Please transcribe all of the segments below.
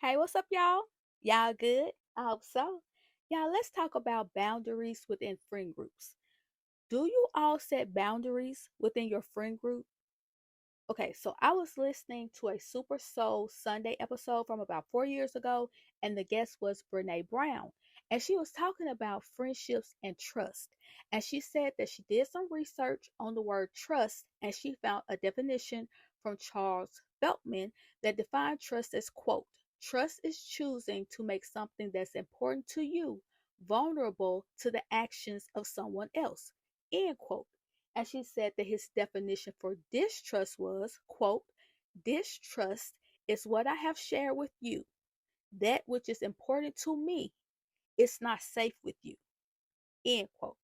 Hey, what's up, y'all? Y'all good? I hope so. Y'all, let's talk about boundaries within friend groups. Do you all set boundaries within your friend group? Okay, so I was listening to a Super Soul Sunday episode from about 4 years ago, and the guest was Brene Brown. And she was talking about friendships and trust. And she said that she did some research on the word trust, and she found a definition from Charles Feltman that defined trust as, quote, trust is choosing to make something that's important to you vulnerable to the actions of someone else, end quote. And she said that his definition for distrust was, quote, distrust is what I have shared with you. That which is important to me is not safe with you, end quote.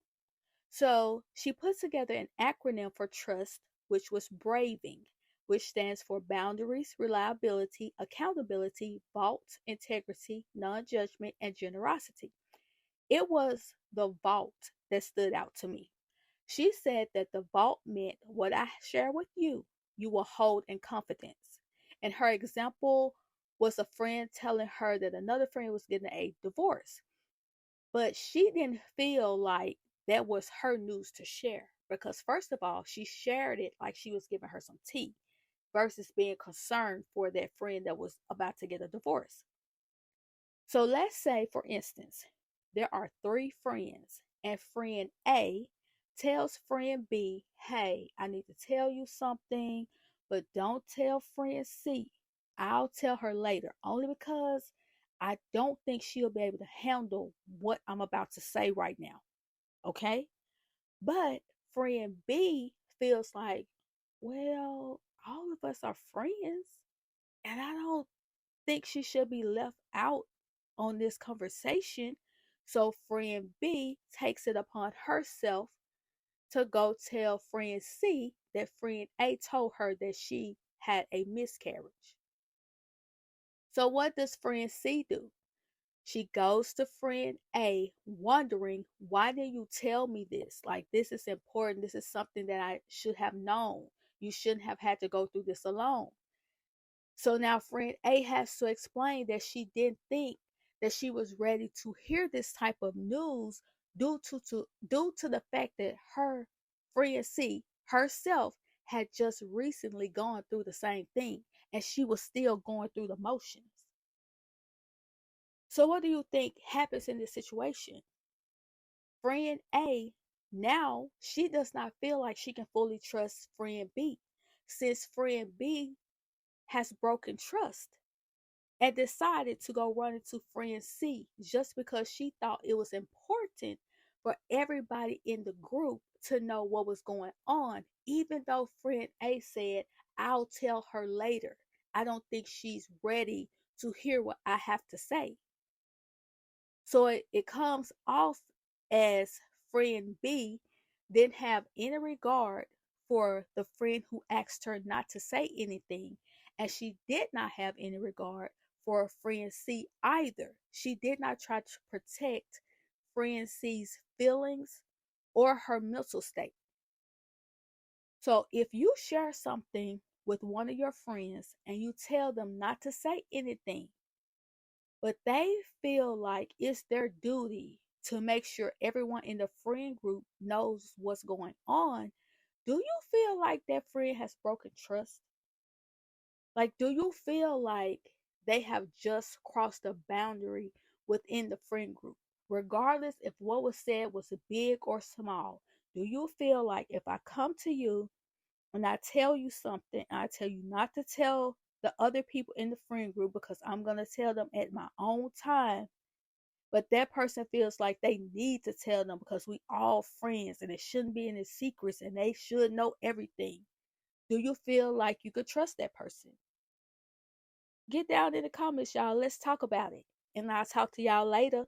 So she put together an acronym for trust, which was BRAVING, which stands for boundaries, reliability, accountability, vault, integrity, non judgment, and generosity. It was the vault that stood out to me. She said that the vault meant what I share with you, you will hold in confidence. And her example was a friend telling her that another friend was getting a divorce, but she didn't feel like that was her news to share because, first of all, she shared it like she was giving her some tea versus being concerned for that friend that was about to get a divorce. So let's say, for instance, there are three friends, and friend A tells friend B, hey, I need to tell you something, but don't tell friend C. I'll tell her later, only because I don't think she'll be able to handle what I'm about to say right now. Okay? But friend B feels like, well, all of us are friends, and I don't think she should be left out on this conversation. So friend B takes it upon herself to go tell friend C that friend A told her that she had a miscarriage. So what does friend C do? She goes to friend A wondering, why didn't you tell me this? Like, this is important. This is something that I should have known. You shouldn't have had to go through this alone. So now friend A has to explain that she didn't think that she was ready to hear this type of news due to the fact that her friend C herself had just recently gone through the same thing and she was still going through the motions. So what do you think happens in this situation? Friend A, now she does not feel like she can fully trust friend B since friend B has broken trust and decided to go run into friend C just because she thought it was important for everybody in the group to know what was going on, even though friend A said, I'll tell her later. I don't think she's ready to hear what I have to say. So it comes off as friend B didn't have any regard for the friend who asked her not to say anything, and she did not have any regard for friend C either. She did not try to protect friend C's feelings or her mental state. So if you share something with one of your friends and you tell them not to say anything, but they feel like it's their duty to make sure everyone in the friend group knows what's going on, do you feel like that friend has broken trust? Like, do you feel like they have just crossed a boundary within the friend group? Regardless if what was said was big or small, do you feel like if I come to you and I tell you something, I tell you not to tell the other people in the friend group because I'm going to tell them at my own time, but that person feels like they need to tell them because we all friends and it shouldn't be any secrets and they should know everything. Do you feel like you could trust that person? Get down in the comments, y'all. Let's talk about it. And I'll talk to y'all later.